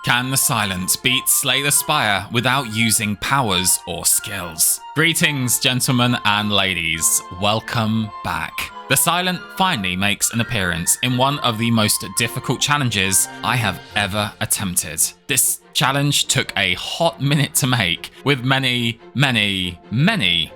Can the Silent beat Slay the Spire without using powers or skills? Greetings, gentlemen and ladies. Welcome back. The Silent finally makes an appearance in one of the most difficult challenges I have ever attempted. This challenge took a hot minute to make, with many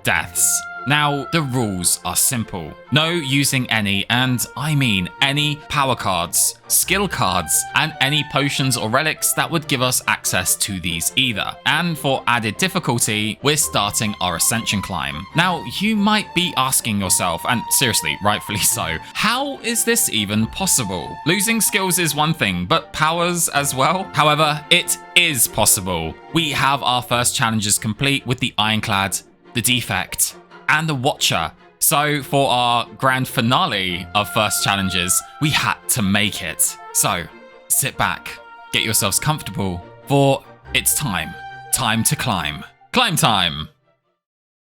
deaths. Now, the rules are simple. No using any, and I mean any, power cards, skill cards, and any potions or relics that would give us access to these either. And for added difficulty, we're starting our ascension climb. Now, you might be asking yourself, and seriously, rightfully so, how is this even possible? Losing skills is one thing, but powers as well? However, it is possible. We have our first challenges complete with the Ironclad, the Defect, and the Watcher. So for our grand finale of first challenges, we had to make it. So sit back, get yourselves comfortable, for it's time to climb. Climb time!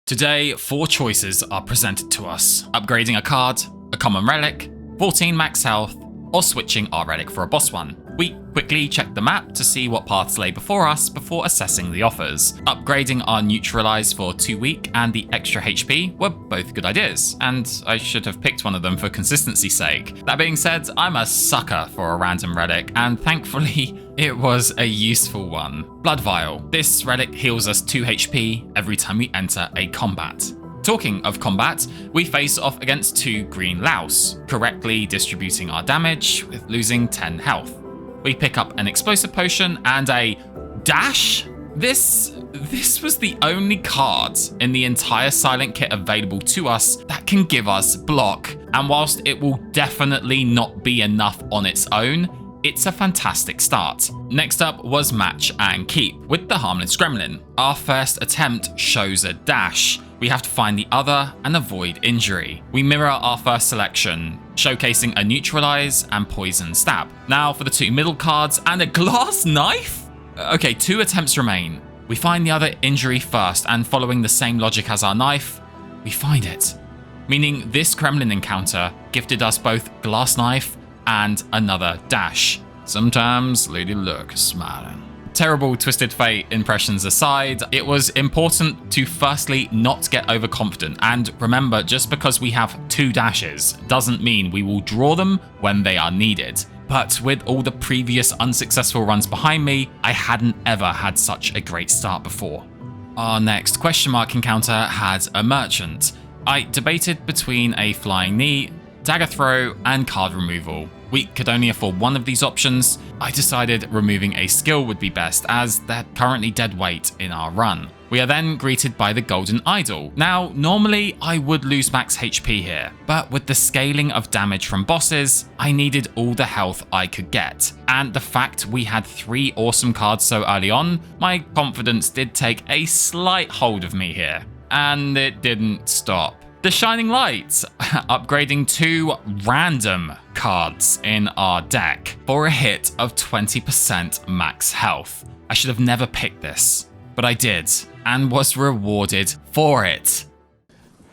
Today, 4 choices are presented to us: upgrading a card, a common relic, 14 max health, or switching our relic for a boss one. We quickly checked the map to see what paths lay before us before assessing the offers. Upgrading our neutralize for 2 weak and the extra HP were both good ideas, and I should have picked one of them for consistency's sake. That being said, I'm a sucker for a random relic, and thankfully it was a useful one. Blood Vial. This relic heals us 2 HP every time we enter a combat. Talking of combat, we face off against 2 green louse, correctly distributing our damage with losing 10 health. We pick up an explosive potion and a dash. This was the only card in the entire Silent kit available to us that can give us block, and whilst it will definitely not be enough on its own, it's a fantastic start. Next up was Match and Keep with the Harmless Gremlin. Our first attempt shows a dash. We have to find the other and avoid injury. We mirror our first selection, showcasing a neutralize and poison stab. Now for the 2 middle cards and a glass knife? Okay, 2 attempts remain. We find the other injury first, and following the same logic as our knife, we find it. Meaning this Kremlin encounter gifted us both glass knife and another dash. Sometimes Lady Luck is smiling. Terrible Twisted Fate impressions aside, it was important to firstly not get overconfident, and remember, just because we have 2 dashes doesn't mean we will draw them when they are needed. But with all the previous unsuccessful runs behind me, I hadn't ever had such a great start before. Our next question mark encounter had a merchant. I debated between a flying knee, dagger throw, and card removal. We could only afford one of these options. I decided removing a skill would be best, as they're currently dead weight in our run. We are then greeted by the Golden Idol. Now, normally I would lose max HP here, but with the scaling of damage from bosses, I needed all the health I could get. And the fact we had 3 awesome cards so early on, my confidence did take a slight hold of me here. And it didn't stop. The Shining Light, upgrading 2 random cards in our deck for a hit of 20% max health. I should have never picked this, but I did, and was rewarded for it.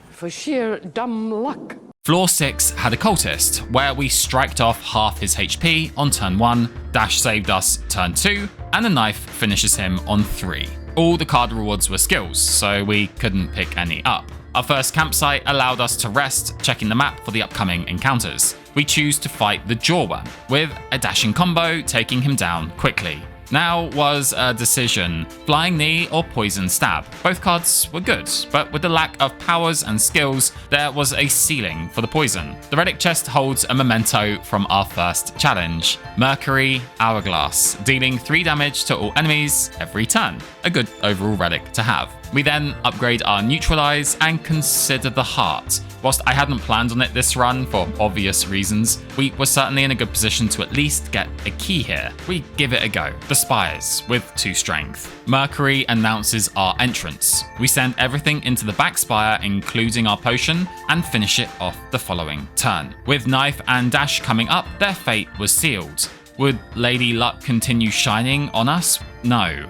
For sheer dumb luck. Floor 6 had a Cultist, where we striked off half his HP on turn 1, dash saved us turn 2, and a knife finishes him on 3. All the card rewards were skills, so we couldn't pick any up. Our first campsite allowed us to rest, checking the map for the upcoming encounters. We choose to fight the Jaw one, with a dashing combo taking him down quickly. Now was a decision: flying knee or poison stab. Both cards were good, but with the lack of powers and skills, there was a ceiling for the poison. The relic chest holds a memento from our first challenge: Mercury Hourglass, dealing 3 damage to all enemies every turn. A good overall relic to have. We then upgrade our neutralize and consider the heart. Whilst I hadn't planned on it this run for obvious reasons, we were certainly in a good position to at least get a key here. We give it a go. The Spires with 2 strength. Mercury announces our entrance. We send everything into the back spire, including our potion, and finish it off the following turn. With knife and dash coming up, their fate was sealed. Would Lady Luck continue shining on us? No,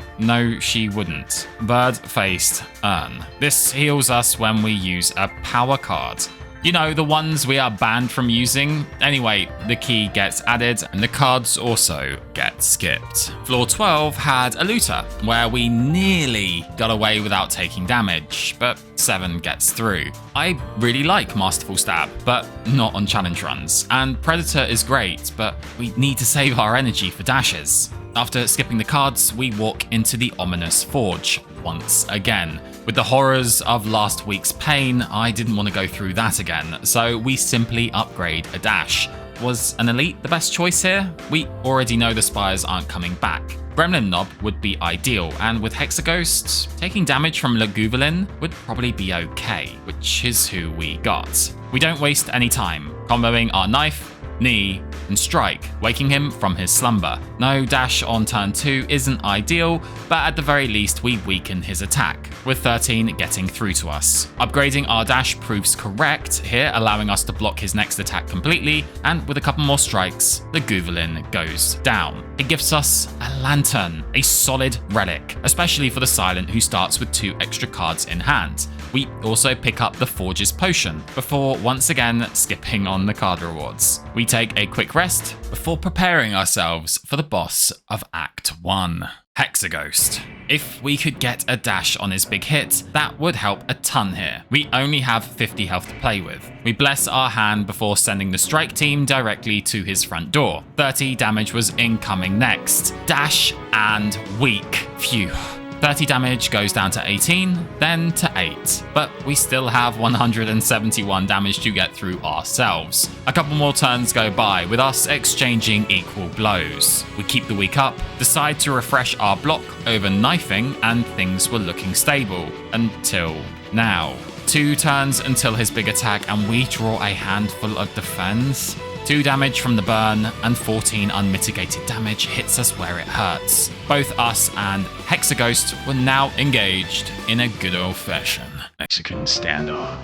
she wouldn't. Bird-faced Urn. This heals us when we use a power card. You know, the ones we are banned from using. Anyway, the key gets added and the cards also get skipped. Floor 12 had a looter, where we nearly got away without taking damage, but 7 gets through. I really like Masterful Stab, but not on challenge runs. And Predator is great, but we need to save our energy for dashes. After skipping the cards, we walk into the ominous forge once again. With the horrors of last week's pain, I didn't want to go through that again, so we simply upgrade a dash. Was an elite the best choice here? We already know the spires aren't coming back. Gremlin Knob would be ideal, and with Hexaghost, taking damage from Laguvulin would probably be okay, which is who we got. We don't waste any time, comboing our knife, knee, and strike, waking him from his slumber. No dash on turn 2 isn't ideal, but at the very least we weaken his attack, with 13 getting through to us. Upgrading our dash proves correct here, allowing us to block his next attack completely, and with a couple more strikes, the Guvulin goes down. It gives us a lantern, a solid relic, especially for the Silent who starts with 2 extra cards in hand. We also pick up the Forge's Potion, before once again skipping on the card rewards. We take a quick rest before preparing ourselves for the boss of Act 1, Hexaghost. If we could get a dash on his big hit, that would help a ton here. We only have 50 health to play with. We bless our hand before sending the strike team directly to his front door. 30 damage was incoming next. Dash and weak. Phew. 30 damage goes down to 18, then to 8, but we still have 171 damage to get through ourselves. A couple more turns go by with us exchanging equal blows. We keep the weak up, decide to refresh our block over knifing, and things were looking stable until now. 2 turns until his big attack and we draw a handful of defense. 2 damage from the burn and 14 unmitigated damage hits us where it hurts. Both us and Hexaghost were now engaged in a good old-fashioned Mexican standoff.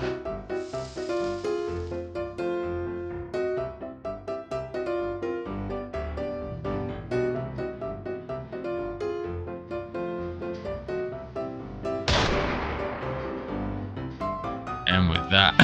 And with that,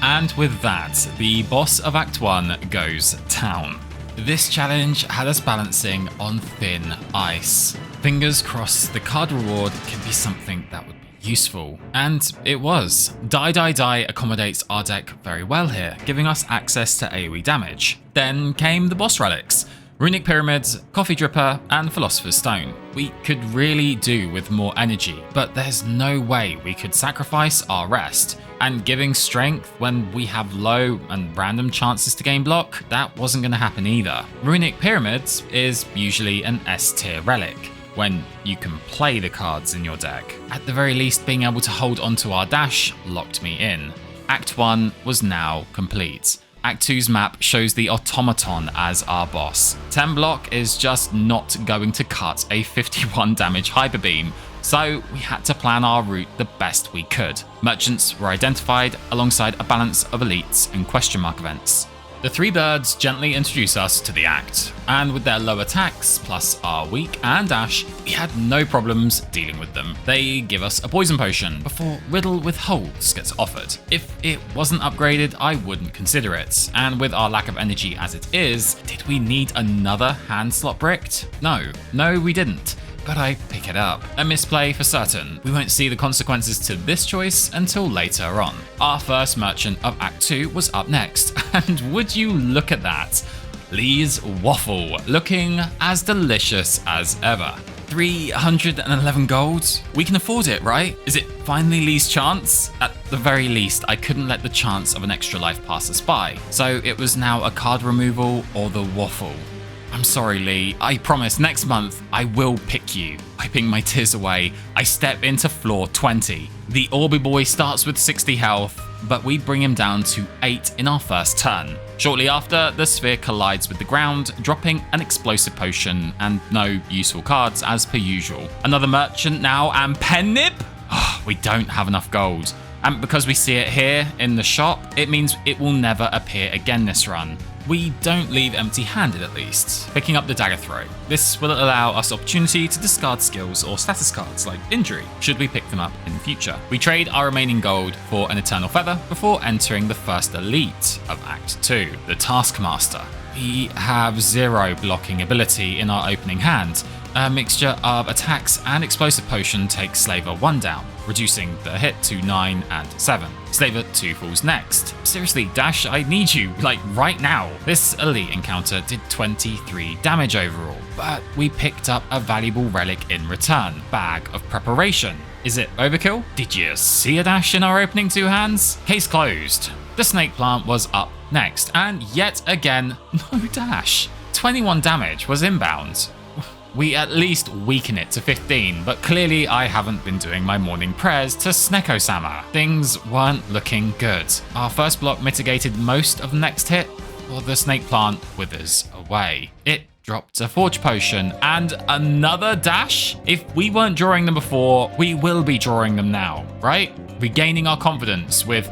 and with that, the boss of Act 1 goes down. This challenge had us balancing on thin ice. Fingers crossed the card reward can be something that would be useful. And it was. Die accommodates our deck very well here, giving us access to AoE damage. Then came the boss relics. Runic Pyramids, Coffee Dripper, and Philosopher's Stone. We could really do with more energy, but there's no way we could sacrifice our rest. And giving strength when we have low and random chances to gain block, that wasn't going to happen either. Runic Pyramids is usually an S tier relic, when you can play the cards in your deck. At the very least, being able to hold onto our dash locked me in. Act 1 was now complete. Act 2's map shows the Automaton as our boss. 10 block is just not going to cut a 51 damage Hyper Beam, so we had to plan our route the best we could. Merchants were identified alongside a balance of elites and question mark events. The 3 birds gently introduce us to the act, and with their low attacks, plus our weak and dash, we had no problems dealing with them. They give us a poison potion before Riddle with Holds gets offered. If it wasn't upgraded, I wouldn't consider it, and with our lack of energy as it is, did we need another hand slot bricked? No, we didn't. But I pick it up. A misplay for certain. We won't see the consequences to this choice until later on. Our first merchant of Act 2 was up next, and would you look at that? Lee's Waffle, looking as delicious as ever. 311 gold? We can afford it, right? Is it finally Lee's chance? At the very least, I couldn't let the chance of an extra life pass us by, so it was now a card removal or the waffle. I'm sorry, Lee. I promise next month I will pick you. Wiping my tears away, I step into floor 20. The Orby boy starts with 60 health, but we bring him down to 8 in our first turn. Shortly after, the sphere collides with the ground, dropping an explosive potion and no useful cards as per usual. Another merchant now, and Pennip? We don't have enough gold. And because we see it here in the shop, it means it will never appear again this run. we don't leave empty-handed at least. Picking up the dagger throw. This will allow us opportunity to discard skills or status cards like injury, should we pick them up in the future. We trade our remaining gold for an Eternal Feather before entering the first elite of Act 2, the Taskmaster. We have 0 blocking ability in our opening hand. A mixture of attacks and explosive potion takes Slaver 1 down, reducing the hit to 9 and 7. Slaver 2 falls next. Seriously, Dash, I need you, like right now. This elite encounter did 23 damage overall, but we picked up a valuable relic in return, Bag of Preparation. Is it overkill? Did you see a dash in our opening 2 hands? Case closed. The snake plant was up next, and yet again, no dash. 21 damage was inbound. We at least weaken it to 15, but clearly I haven't been doing my morning prayers to Sneko-sama. Things weren't looking good. Our first block mitigated most of the next hit, while the snake plant withers away. It dropped a forge potion and another dash? If we weren't drawing them before, we will be drawing them now, right? Regaining our confidence with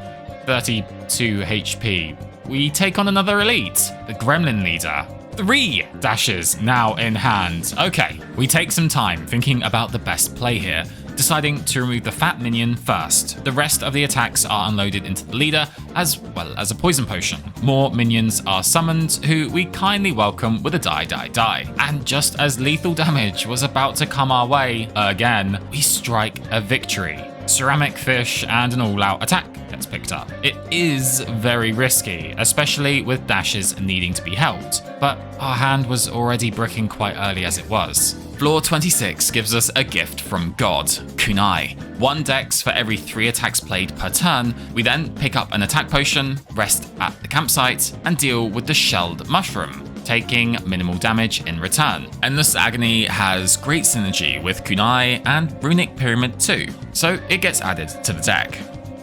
32 HP. We take on another elite, the Gremlin Leader. 3 dashes now in hand. Okay, we take some time thinking about the best play here, deciding to remove the fat minion first. The rest of the attacks are unloaded into the leader, as well as a poison potion. More minions are summoned, who we kindly welcome with a die. And just as lethal damage was about to come our way again, we strike a victory. Ceramic fish and an all-out attack gets picked up. It is very risky, especially with dashes needing to be held, but our hand was already bricking quite early as it was. Floor 26 gives us a gift from God, Kunai. 1 dex for every 3 attacks played per turn. We then pick up an attack potion, rest at the campsite, and deal with the shelled mushroom, taking minimal damage in return. Endless Agony has great synergy with Kunai and Runic Pyramid 2, so it gets added to the deck.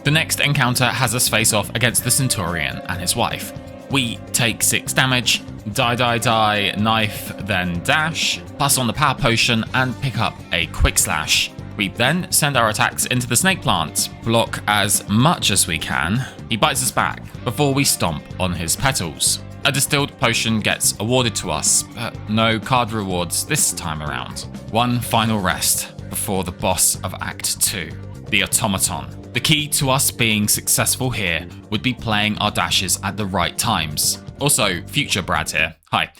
The next encounter has us face off against the Centaurian and his wife. We take 6 damage, die, knife, then dash, plus on the power potion and pick up a quick slash. We then send our attacks into the snake plant, block as much as we can. He bites us back before we stomp on his petals. A distilled potion gets awarded to us, but no card rewards this time around. One final rest before the boss of Act 2, the Automaton. The key to us being successful here would be playing our dashes at the right times. Also, future Brad here. Hi.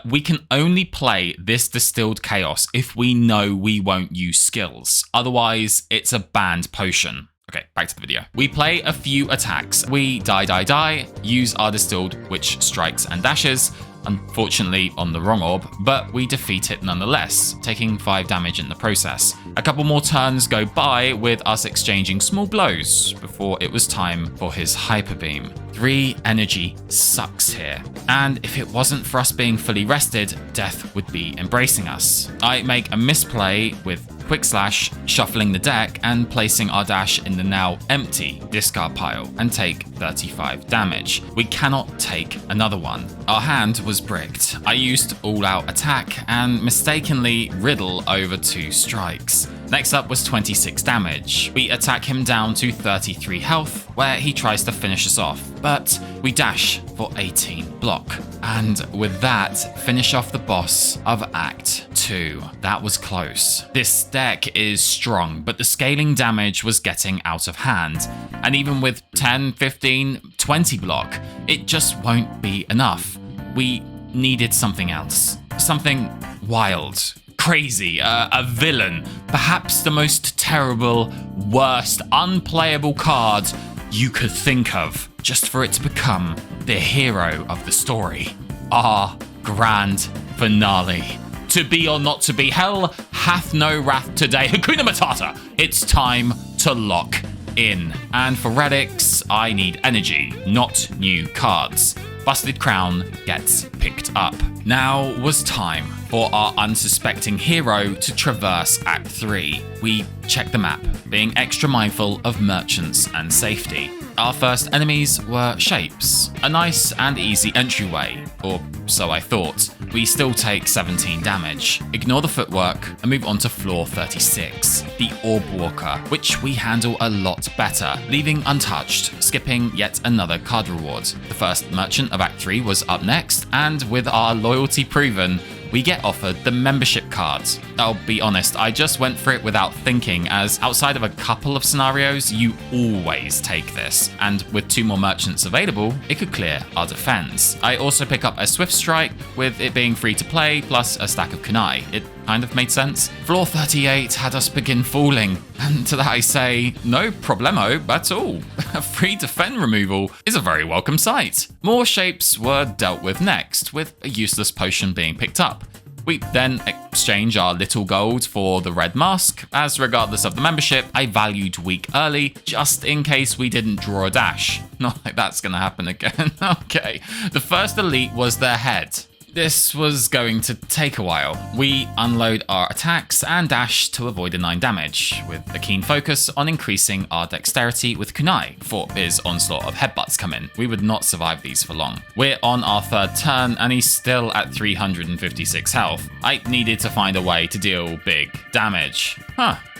We can only play this distilled chaos if we know we won't use skills. Otherwise, it's a banned potion. Okay, back to the video. We play a few attacks. We die, use our distilled, which strikes and dashes, unfortunately on the wrong orb, but we defeat it nonetheless, taking 5 damage in the process. A couple more turns go by with us exchanging small blows before it was time for his hyper beam. 3 energy sucks here, and if it wasn't for us being fully rested, death would be embracing us. I make a misplay with quick slash, shuffling the deck and placing our dash in the now empty discard pile and take 35 damage. We cannot take another one. Our hand was bricked. I used all-out attack and mistakenly riddle over 2 strikes. Next up was 26 damage. We attack him down to 33 health, where he tries to finish us off, but we dash for 18 block. And with that, finish off the boss of Act 2. That was close. This deck is strong, but the scaling damage was getting out of hand. And even with 10, 15, 20 block, it just won't be enough. We needed something else. Something wild. Crazy, a villain, perhaps the most terrible, worst, unplayable card you could think of, just for it to become the hero of the story. Our grand finale. To be or not to be, hell hath no wrath today. Hakuna Matata. It's time to lock in. And for relics, I need energy, not new cards. Busted Crown gets picked up. Now was time for our unsuspecting hero to traverse Act 3. We check the map, being extra mindful of merchants and safety. Our first enemies were shapes, a nice and easy entryway, or so I thought. we still take 17 damage. Ignore the footwork and move on to floor 36, the Orb Walker, which we handle a lot better, leaving untouched, skipping yet another card reward. The first merchant of Act 3 was up next, and with our loyalty proven, we get offered the membership cards. I'll be honest, I just went for it without thinking, as outside of a couple of scenarios, you always take this, and with 2 more merchants available, it could clear our defense. I also pick up a Swift Strike, with it being free to play, plus a stack of kunai. It kind of made sense. Floor 38 had us begin falling, and to that I say, no problemo at all. A free defend removal is a very welcome sight. More shapes were dealt with next, with a useless potion being picked up. We then exchange our little gold for the red mask, as regardless of the membership, I valued weak early, just in case we didn't draw a dash. Not like that's gonna happen again. Okay, the first elite was their head. This was going to take a while. We unload our attacks and dash to avoid a 9 damage, with a keen focus on increasing our dexterity with kunai for his onslaught of headbutts come in. We would not survive these for long. We're on our 3rd turn and he's still at 356 health. I needed to find a way to deal big damage.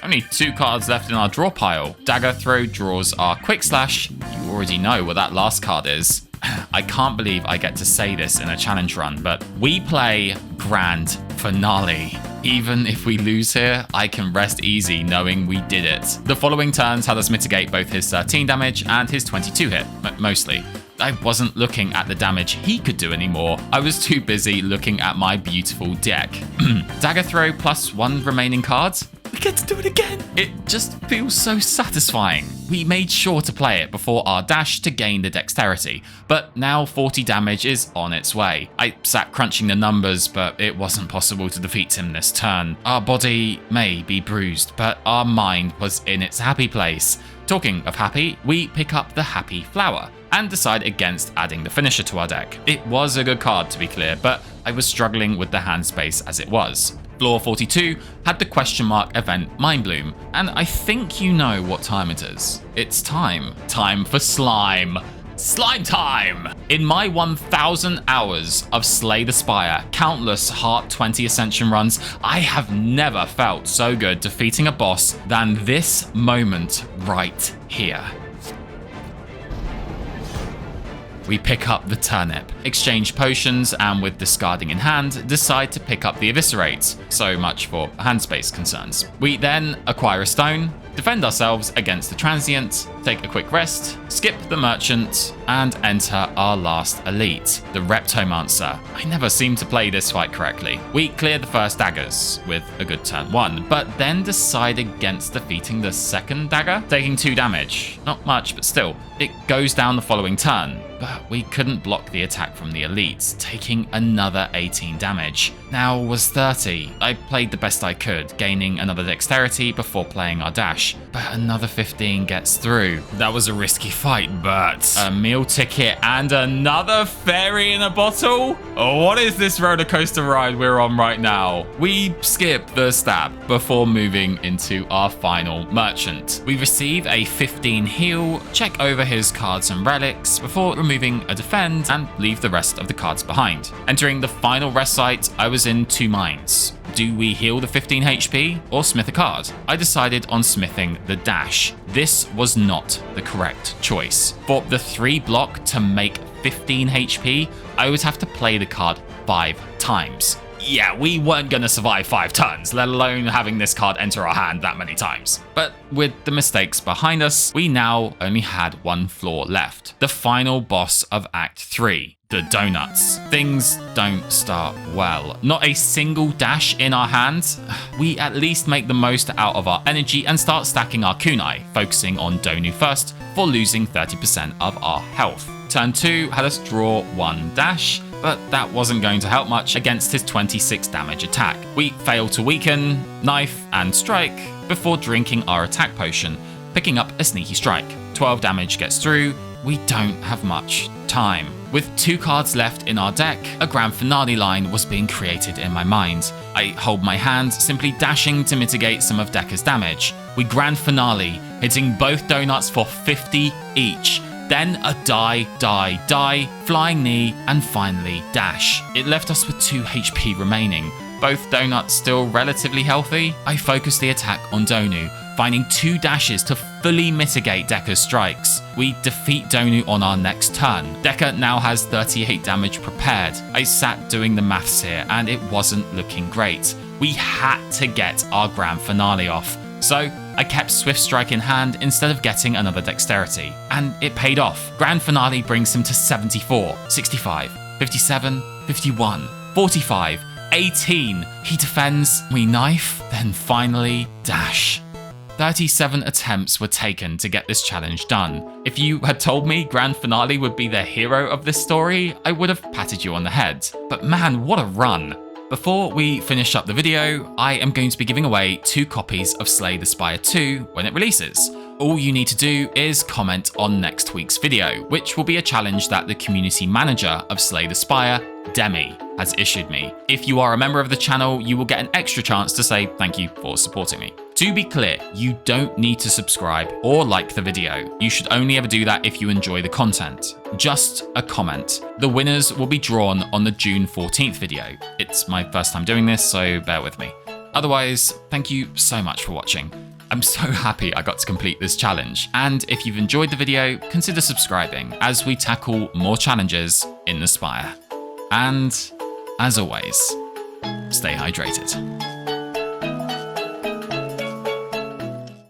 Only 2 cards left in our draw pile. Dagger Throw draws our Quick Slash. You already know what that last card is. I can't believe I get to say this in a challenge run, but we play Grand Finale. Even if we lose here, I can rest easy knowing we did it. The following turns had us mitigate both his 13 damage and his 22 hit, mostly. I wasn't looking at the damage he could do anymore. I was too busy looking at my beautiful deck. Dagger Throw plus 1 remaining cards. We get to do it again. It just feels so satisfying. We made sure to play it before our dash to gain the dexterity, but now 40 damage is on its way. I sat crunching the numbers, but it wasn't possible to defeat him this turn. Our body may be bruised, but our mind was in its happy place. Talking of happy, we pick up the Happy Flower and decide against adding the finisher to our deck. It was a good card, to be clear, but I was struggling with the hand space as it was. Floor 42 had the question mark event Mind Bloom, and I think you know what time it is. It's time. Time for slime. Slime time! In my 1,000 hours of Slay the Spire, countless Heart 20 Ascension runs, I have never felt so good defeating a boss than this moment right here. We pick up the turnip, exchange potions, and with discarding in hand, decide to pick up the eviscerate. So much for hand space concerns. We then acquire a stone, defend ourselves against the transient, take a quick rest, skip the merchant, and enter our last elite, the Reptomancer. I never seem to play this fight correctly. We clear the first daggers with a good turn 1, but then decide against defeating the second dagger, taking 2 damage. Not much, but still. It goes down the following turn, but we couldn't block the attack from the elites, taking another 18 damage. Now was 30. I played the best I could, gaining another dexterity before playing our dash, but another 15 gets through. That was a risky fight, but a meal ticket and another fairy in a bottle? Oh, what is this roller coaster ride we're on right now? We skip the stab before moving into our final merchant. We receive a 15 heal, check over his cards and relics before removing a defend and leave the rest of the cards behind. Entering the final rest site, I was in 2 minds. Do we heal the 15 HP or smith a card? I decided on smithing the dash. This was not the correct choice. For the 3 block to make 15 HP, I would have to play the card 5 times. Yeah, we weren't gonna survive 5 turns, let alone having this card enter our hand that many times. But with the mistakes behind us, we now only had 1 floor left. The final boss of Act 3. The donuts. Things don't start well. Not a single dash in our hands. We at least make the most out of our energy and start stacking our kunai, focusing on Donu first for losing 30% of our health. Turn 2 had us draw 1 dash, but that wasn't going to help much against his 26 damage attack. We fail to weaken, knife, and strike before drinking our attack potion, picking up a sneaky strike. 12 damage gets through. We don't have much time. With 2 cards left in our deck, a grand finale line was being created in my mind. I hold my hand, simply dashing to mitigate some of Dekka's damage. We grand finale, hitting both donuts for 50 each. then a die, flying knee, and finally dash. It left us with 2 HP remaining. Both donuts still relatively healthy. I focused the attack on Donu, finding 2 dashes to fully mitigate Dekka's strikes. We defeat Donu on our next turn. Dekka now has 38 damage prepared. I sat doing the maths here and it wasn't looking great. We had to get our grand finale off. So I kept Swift Strike in hand instead of getting another dexterity. And it paid off. Grand finale brings him to 74, 65, 57, 51, 45, 18. He defends, we knife, then finally dash. 37 attempts were taken to get this challenge done. If you had told me Grand Finale would be the hero of this story, I would have patted you on the head. But man, what a run. Before we finish up the video, I am going to be giving away 2 copies of Slay the Spire 2 when it releases. All you need to do is comment on next week's video, which will be a challenge that the community manager of Slay the Spire, Demi, has issued me. If you are a member of the channel, you will get an extra chance to say thank you for supporting me. To be clear, you don't need to subscribe or like the video. You should only ever do that if you enjoy the content. Just a comment. The winners will be drawn on the June 14th video. It's my first time doing this, so bear with me. Otherwise, thank you so much for watching. I'm so happy I got to complete this challenge, and if you've enjoyed the video, consider subscribing as we tackle more challenges in the Spire. And, as always, stay hydrated.